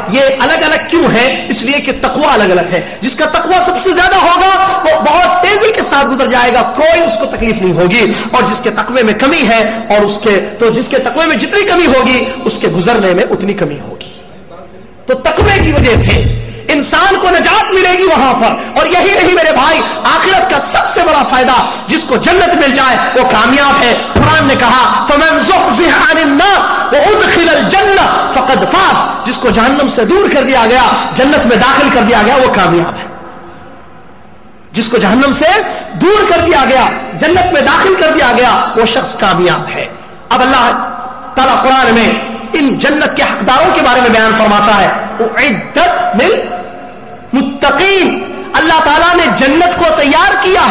یہ الگ الگ کیوں ہے؟ اس لیے کہ تقوی الگ الگ ہے. جس کا تقوی سب سے زیادہ ہوگا وہ بہت تیزی کے ساتھ گزر جائے گا, کوئی اس کو تکلیف نہیں ہوگی. اور جس کے تقوی میں کمی ہے اور جس کے تقوی میں جتنی کمی ہوگی اس کے گزرنے میں اتنی کمی ہوگی. تو تقوی کی وجہ سے انسان کو نجات ملے گی وہاں پر. اور یہی نہیں میرے بھائی, آخرت کا سب سے بڑا فائدہ, جس کو جنت مل جائے وہ کامیاب ہے. قرآن نے کہا فَمَنْ زُحْزِحَ عَنِ النَّارِ وَأُدْخِلَ الْجَنَّةَ فَقَدْ فَازَ. جس کو جہنم سے دور کر دیا گیا, جنت میں داخل کر دیا گیا, وہ کامیاب ہے. جس کو جہنم سے دور کر دیا گیا, جنت میں داخل کر دیا گیا, وہ شخص کامیاب ہے. اب اللہ تعالیٰ قرآن میں ان جنت کے حقداروں کے بارے میں بیان فرماتا ہے, اعدت للمتقین. اللہ تعالیٰ نے جنت کو تیار کیا,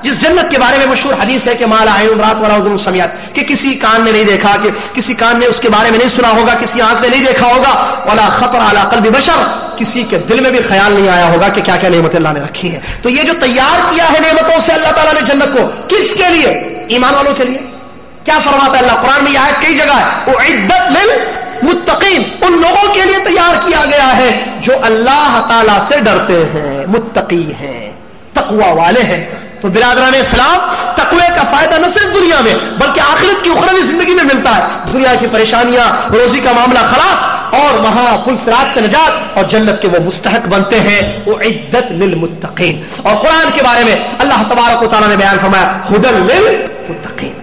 جس جنت کے بارے میں مشہور حدیث ہے کہ ما لا عین رأت ولا اذن سمعت, کہ کسی کان نے نہیں دیکھا, کہ کسی کان نے اس کے بارے میں نہیں سنا ہوگا, کسی آنکھ نے نہیں دیکھا ہوگا, ولا خطر علی قلب بشر, کسی کے دل میں بھی خیال نہیں آیا ہوگا کہ کیا کیا نعمت اللہ نے رکھی ہے. تو یہ جو تیار کیا ہے نعمتوں سے اللہ تعالیٰ نے جنت کو, کس کے لیے؟ ایمان والوں کے لیے. کیا فرماتا ہے اللہ قرآن میں؟ یہ آیت کئی جگہ ہے, اعدت للمتقین, ان لوگوں کے لیے تیار کیا گیا ہے جو اللہ تعالیٰ سے ڈرتے ہیں, متقی ہیں, تقوی والے ہیں. تو برادران اسلام, تقوی کا فائدہ نہ صرف دنیا میں بلکہ آخرت کی اخروی زندگی میں ملتا ہے. دنیا کی پریشانیاں, روزی کا معاملہ خلاص, اور وہاں پل صراط سے نجات, اور جنت کے وہ مستحق بنتے ہیں. اعدت للمتقین. اور قرآن کے بارے میں اللہ تبارک و تعالیٰ نے بیان فرمایا ھدی للمتقین.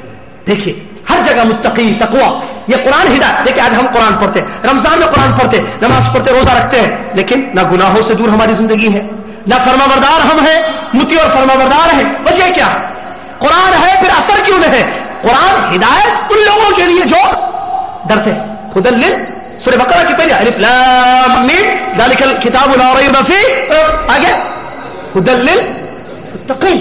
دیکھیے ہر جگہ متقی, تقوی, یہ قرآن ہدایت. دیکھیں آج ہم قرآن پڑھتے ہیں, رمضان میں قرآن پڑھتے, نماز پڑھتے, روزہ رکھتے ہیں, لیکن نہ گناہوں سے دور ہماری زندگی ہے, نہ فرما بردار ہم ہیں, متی اور فرما بردار ہیں. وجہ کیا ہے؟ قرآن ہے, پھر اثر کیوں نہیں ہے؟ قرآن ہدایت ان لوگوں کے لیے جو ڈرتے ہیں. ھدی لل, سورہ بقرہ کی پہلے الف لام میم ذالک الکتاب لا ریب فیہ, آگے ھدی للمتقین,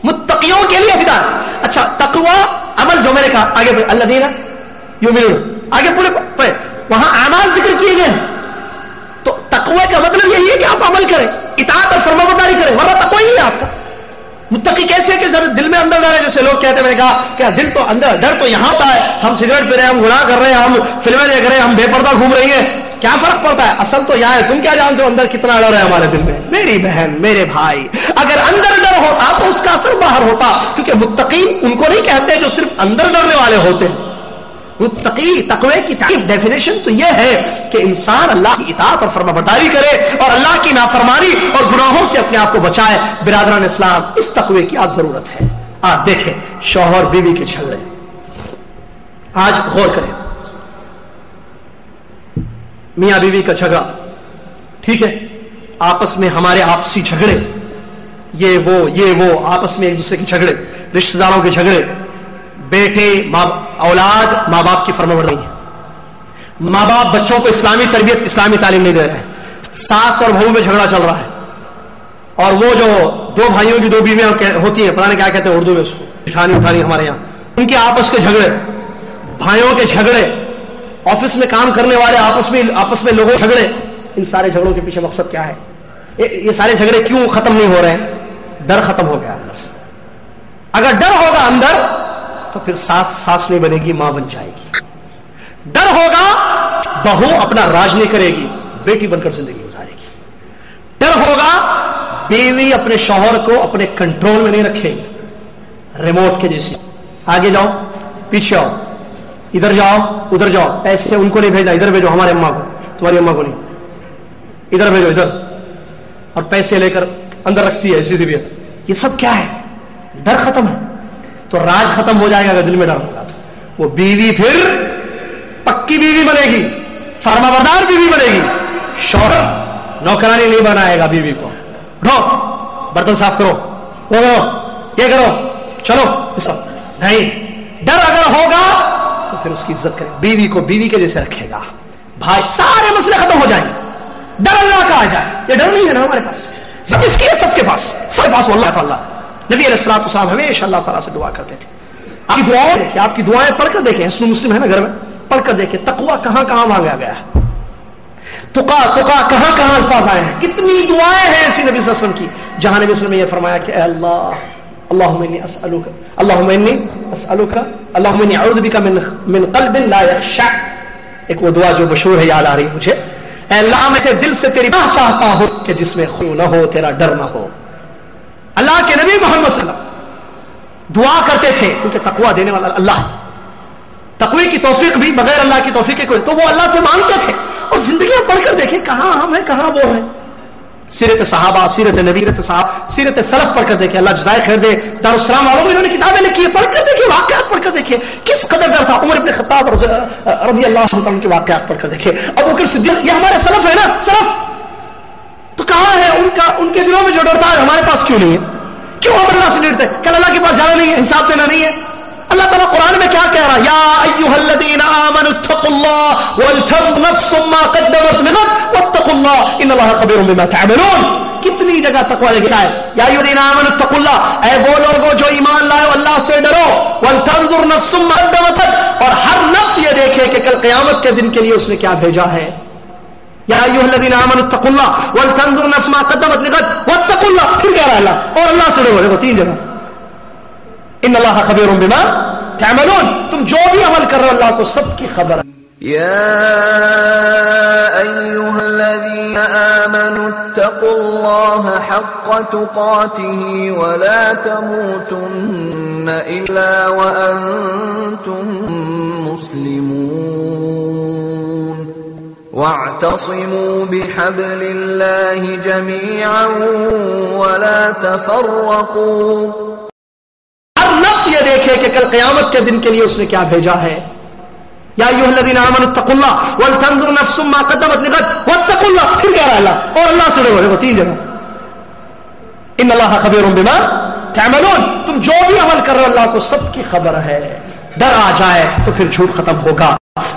متقیوں کے لیے ہدایت. اچھا, تقوی عمل جو میں نے کہا آگے الذین یؤمنون, آگے پورے وہاں اعمال ذکر کیے گئے ہیں. تو تقوی کا مطلب یہی ہے کہ آپ عمل کریں, اطاعت اور فرمانبرداری کریں, ورنہ تقوی نہیں ہے آپ کا. متقی کیسے کہ دل میں اندر ڈر ہے, جیسے لوگ کہتے ہیں, میں نے کہا کہ دل تو اندر, ڈر تو یہاں ہوتا ہے, ہم سگریٹ پی رہے ہیں, ہم گناہ کر رہے ہیں, ہم فلمیں دیکھ رہے ہیں, ہم بے پردہ گھوم رہی ہیں, کیا فرق پڑتا ہے؟ اصل تو یہاں ہے. تم کیا جانتے ہو اندر کتنا ڈر ہے ہمارے دل میں؟ میری بہن, میرے بھائی, اگر اندر ڈر ہوتا تو اس کا اثر باہر ہوتا. کیونکہ متقین ان کو نہیں کہتے جو صرف اندر ڈرنے والے ہوتے ہیں. متقی, تقوی کی تعریف, ڈیفینیشن تو یہ ہے کہ انسان اللہ کی اطاعت اور فرمانبرداری کرے اور اللہ کی نافرمانی اور گناہوں سے اپنے آپ کو بچائے. برادران اسلام, اس تقوی کی آج ضرورت ہے. آج دیکھیں شوہر بیوی کے جھگڑے, آج غور کریں, میاں بیوی کا جھگڑا, ٹھیک ہے, آپس میں ہمارے آپسی جھگڑے, یہ وہ آپس میں ایک دوسرے کے جھگڑے, رشتہ داروں کے جھگڑے, بیٹے اولاد ماں باپ کی فرمانبرداری, ماں باپ بچوں کو اسلامی تربیت, اسلامی تعلیم نہیں دے رہے ہیں, ساس اور بہو میں جھگڑا چل رہا ہے, اور وہ جو دو بھائیوں کی دو بیویاں ہوتی ہیں, پتہ نہیں کیا کہتے ہیں اردو میں اس کو, اٹھانی ہمارے یہاں, ان کے آپس کے جھگڑے, بھائیوں کے جھگڑے, آفس میں کام کرنے والے آپس میں لوگوں کے جھگڑے. ان سارے جھگڑوں کے پیچھے مقصد کیا ہے؟ یہ سارے جھگڑے کیوں ختم نہیں ہو رہے ہیں؟ ڈر ختم ہو گیا اندر سے. اگر ڈر ہوگا اندر تو پھر ساس نہیں بنے گی, ماں بن جائے گی. ڈر ہوگا, بہو اپنا راج نہیں کرے گی, بیٹی بن کر زندگی گزارے گی. ڈر ہوگا, بیوی اپنے شوہر کو اپنے کنٹرول میں نہیں رکھے گی, ریموٹ کے جیسی, آگے جاؤ پیچھے آؤ, ادھر جاؤ ادھر جاؤ, پیسے ان کو نہیں بھیجنا, ادھر بھیجو ہمارے اماں کو, تمہاری اماں کو نہیں, ادھر بھیجو ادھر, اور پیسے لے کر اندر رکھتی ہے ایسی سی بھی. یہ سب کیا ہے؟ ڈر ختم ہے. تو راج ختم ہو جائے گا اگر دل میں ڈر ہوگا. تو وہ بیوی پھر پکی بیوی بنے گی, فرما بردار بیوی بنے گی. شوہر نوکرانی نہیں بنائے گا بیوی کو, اٹھو برتن صاف کرو, وہ کرو, یہ کرو, چلو, نہیں. ڈر اگر ہوگا تو پھر اس کی عزت کرے, بیوی کو بیوی کے جیسے رکھے گا. بھائی سارے مسئلے ختم ہو جائیں گے. ڈر اللہ کا آ جائے, یہ ڈر نہیں ہے نا ہمارے پاس, اس کی ہے سب کے پاس, سب کے پاس اللہ تعالیٰ. نبی علیہ الصلوۃ والسلام ہمیشہ اللہ تعالیٰ سے دعا کرتے تھے. آپ کی دعائیں دیکھیں, آپ کی دعائیں پڑھ کر دیکھیں, حسن مسلم ہے نا گھر میں, پڑھ کر دیکھیں تقویٰ کہاں کہاں مانگا گیا ہے, تقا کہاں کہاں الفاظ آئے ہیں, کتنی دعائیں ہیں ایسی نبی صلی اللہ علیہ وسلم کی, جہاں نبی صلی اللہ علیہ وسلم نے یہ فرمایا کہ اے اللہ, اللہم انی اسألوک, اللہم انی اسألوک, اللہم انی اعوذ بک من قلب لا یخشع, ایک وہ دعا جو مشہور ہے یاد آ رہی ہے مجھے, اے اللہ میں سے دل سے تیری راہ چاہتا ہوں کہ جس میں خون نہ ہو, تیرا ڈر نہ ہو. اللہ کے نبی محمد صلی اللہ علیہ وسلم دعا کرتے تھے کیونکہ تقوی دینے والا اللہ ہے. تقوی کی توفیق بھی بغیر اللہ کی توفیق کے کوئی, تو وہ اللہ سے مانگتے تھے. اور زندگیاں پڑھ کر دیکھیں کہاں ہم ہیں کہاں وہ ہیں. سیرت صحابہ, سیرت نبی, سیرت سلف پڑھ کر دیکھیں, اللہ جزائے خیر دے. دارالسلام والوں میں انہوں نے کتابیں لکھی ہیں, پڑھ کر دیکھیں, واقعات پڑھ کر دیکھیں کس قدر ڈر تھا. عمر بن خطاب رضی اللہ عنہ کے واقعات پڑھ کر دیکھیں. ابو بکر صدیق, یہ ہمارے سلف ہے نا, سلف تو کہاں ہے ان کے دلوں میں جو ڈر تھا ہمارے پاس کیوں نہیں ہے؟ کیوں ہم اللہ سے ڈرتے ہیں؟ کل اللہ کے پاس جانا نہیں ہے, حساب دینا نہیں ہے. اللہ تعالیٰ قرآن میں کیا کہہ رہا ہے؟ یا ایھا الذین آمنوا اتقوا اللہ ولتنظر نفس ما قدمت لغد واتقوا اللہ ان اللہ خبیر بما تعملون. کتنی جگہ تقوی لکھا ہے, یا ایھا الذین آمنوا اتقوا اللہ, اے وہ لوگوں جو ایمان لائے اللہ سے ڈرو. ولتنظر نفس ما قدمت, اور ہر نفس یہ دیکھے کہ کل قیامت کے دن کے لیے اس نے کیا بھیجا ہے. یا ایھا الذین آمنوا اتقوا اللہ ولتنظر نفس ما قدمت لغد واتقوا اللہ. پھر کہہ رہا ہے اللہ, اور اللہ سے ڈرو. دیکھو تین جگہ, ان اللہ خبیر بما تعملون, تم جو بھی عمل کر رہے ہو اللہ کو سب کی خبر ہے. يا أيها الذين آمنوا اتقوا الله حق تقاته ولا تموتن إلا وأنتم مسلمون واعتصموا بحبل الله جميعا ولا تفرقوا. ہر نفس یہ دیکھے کہ کل قیامت کے دن کے لیے اس نے کیا بھیجا ہے. یا ایھا الذین آمنوا اتقوا اللہ ولتنظر نفس ما قدمت لغد واتقوا اللہ. پھر کہہ رہا ہے اللہ, اور اللہ سے ڈرو. دیکھو تین جگہ, ان اللہ خبیر بما تعملون, تم جو بھی عمل کر رہے ہو اللہ کو سب کی خبر ہے. ڈر آ جائے تو پھر جھوٹ ختم ہوگا,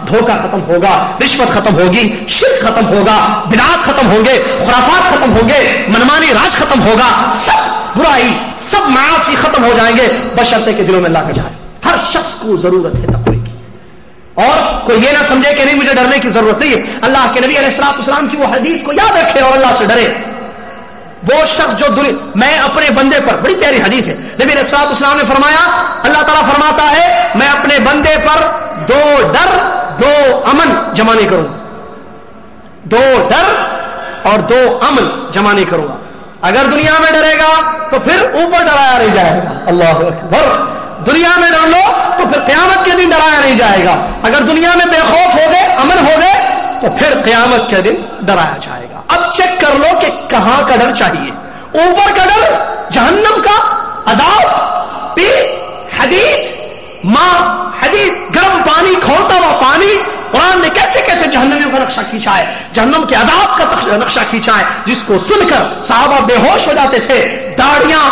دھوکہ ختم ہوگا, رشوت ختم ہوگی, شرک ختم ہوگا, بدعات ختم ہوں گے, خرافات ختم ہوں گے, منمانی راج ختم ہوگا, سب برائی سب معاصی ختم ہو جائیں گے بشرطے کے دلوں میں اللہ کا جائے. ہر شخص کو ضرورت ہے تقوی کی, اور کوئی یہ نہ سمجھے کہ نہیں مجھے ڈرنے کی ضرورت نہیں ہے. اللہ کے نبی علیہ السلام کی وہ حدیث کو یاد رکھے اور اللہ سے ڈرے. وہ شخص جو میں اپنے بندے پر, بڑی پیاری حدیث ہے, نبی علیہ السلام نے فرمایا, اللہ تعالیٰ فرماتا ہے میں اپنے بندے پر 2 ڈر 2 امن جمع نہیں کروں گا. 2 ڈر اور 2 امن جمع نہیں کروں گا. اگر دنیا میں ڈرے گا تو پھر اوپر ڈرایا نہیں جائے گا. اللہ اکبر. دنیا میں ڈر لو تو پھر قیامت کے دن ڈرایا نہیں جائے گا. اگر دنیا میں بے خوف ہو گئے, امن ہو گئے, تو پھر قیامت کے دن ڈرایا جائے گا. اب چیک کر لو کہ کہاں کا ڈر چاہیے. اوپر کا ڈر جہنم کا عذاب, پھر حدید ماں, حدید گرم پانی, کھولتا ہوا پانی. قرآن نے کیسے کیسے جہنمیوں کا نقشہ کھینچا ہے, جہنم کے عذاب کا نقشہ کھینچا ہے, جس کو سن کر صحابہ بے ہوش ہو جاتے تھے, داڑیاں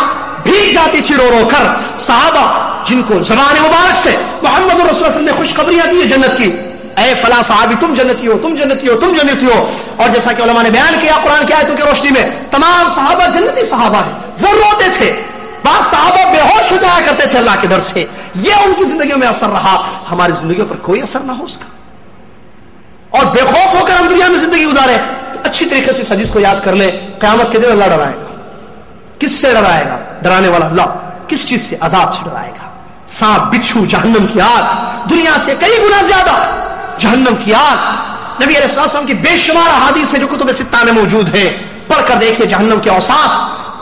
بھیگ جاتی تھی رو رو کر. صحابہ جن کو زبان مبارک سے محمد رسول اللہ صلی اللہ علیہ وسلم نے خوشخبریاں دی ہے جنت کی, اے فلاں صحابی تم جنتی ہو, تم جنتی ہو, تم جنتی ہو. اور جیسا کہ علماء نے بیان کیا قرآن کی آیتوں کی روشنی میں, تمام صحابہ جنتی صحابہ ہیں. وہ روتے تھے, بعض صحابہ بے ہوش ہو جایا کرتے تھے اللہ کے ڈر سے. یہ ان کی زندگیوں میں اثر رہا, ہماری زندگیوں پر کوئی اثر نہ ہو اس کا, اور بے خوف ہو کر ہم دنیا میں زندگی گزارے. تو اچھی طریقے سے اس حدیث کو یاد کر لیں. قیامت کے دن اللہ ڈرائے گا. کس سے ڈرائے گا؟ ڈرانے والا اللہ. کس چیز سے؟ عذاب سے ڈرائے گا. سانپ, بچھو, جہنم کی آگ, دنیا سے کئی گنا زیادہ جہنم کی آگ. نبی علیہ السلام کی بے شمار احادیث ہیں جو کتب ستہ میں موجود ہیں. پڑھ کر دیکھیے جہنم کے اوصاف,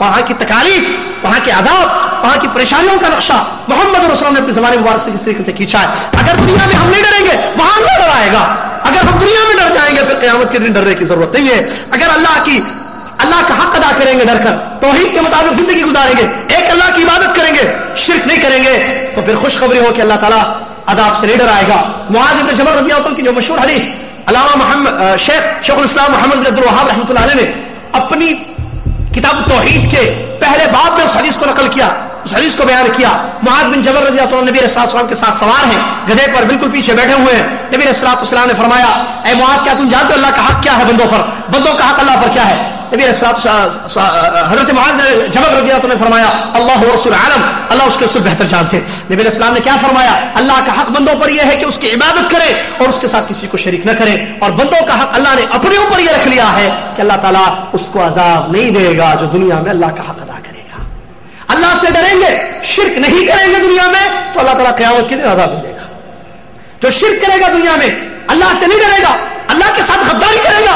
وہاں کی تکالیف, وہاں کے عذاب, وہاں کی پریشانیوں کا نقشہ محمد رسول اللہ نے اپنی زبان مبارک سے کس طریقے سے کھینچا ہے. اگر دنیا میں ہم نہیں ڈریں گے, وہاں اللہ ڈرائے گا. اگر ہم دنیا میں ڈر جائیں گے پھر قیامت کے دن ڈرنے کی ضرورت نہیں ہے. اگر اللہ کا حق ادا کریں گے, ڈر کر توحید کے مطابق زندگی گزاریں گے, ایک اللہ کی عبادت کریں گے, شرک نہیں کریں گے, تو پھر خوشخبری ہو کہ اللہ تعالیٰ عذاب سے نہیں ڈرائے گا. معاذ بن جبل رضی اللہ عنہ کی جو مشہور حدیث, علامہ شیخ الاسلام محمد بن عبد الوہاب رحمۃ اللہ علیہ نے اپنی کتاب التوحید کے پہلے باب میں اس حدیث کو نقل کیا, اس حدیث کو بیان کیا. معاذ بن جبل رضی اللہ عنہ نبی علیہ السلام کے ساتھ سوار ہیں, گدھے پر بالکل پیچھے بیٹھے ہوئے ہیں. نبی علیہ السلام نے فرمایا, اے معاذ کیا تم جانتے ہو اللہ کا حق کیا ہے بندوں پر, بندوں کا حق اللہ پر کیا ہے؟ نبی علیہ السلام حضرت معاذ جبل رضی اللہ عنہ نے فرمایا, اللہ ورسول عالم, اللہ اس کے رسول بہتر جانتے. نبی علیہ السلام نے کیا فرمایا؟ اللہ کا حق بندوں پر یہ ہے کہ اس کی عبادت کرے اور اس کے ساتھ کسی کو شریک نہ کرے, اور بندوں کا حق اللہ نے اپنے اوپر یہ رکھ لیا ہے کہ اللہ تعالیٰ اس کو عذاب نہیں دے گا جو دنیا میں اللہ کا حق ادا کرے گا. اللہ سے ڈریں گے, شرک نہیں کریں گے دنیا میں, تو اللہ تعالیٰ قیامت کے دن عذاب نہیں دے گا. جو شرک کرے گا دنیا میں, اللہ سے نہیں ڈرے گا, اللہ کے ساتھ غداری کرے گا,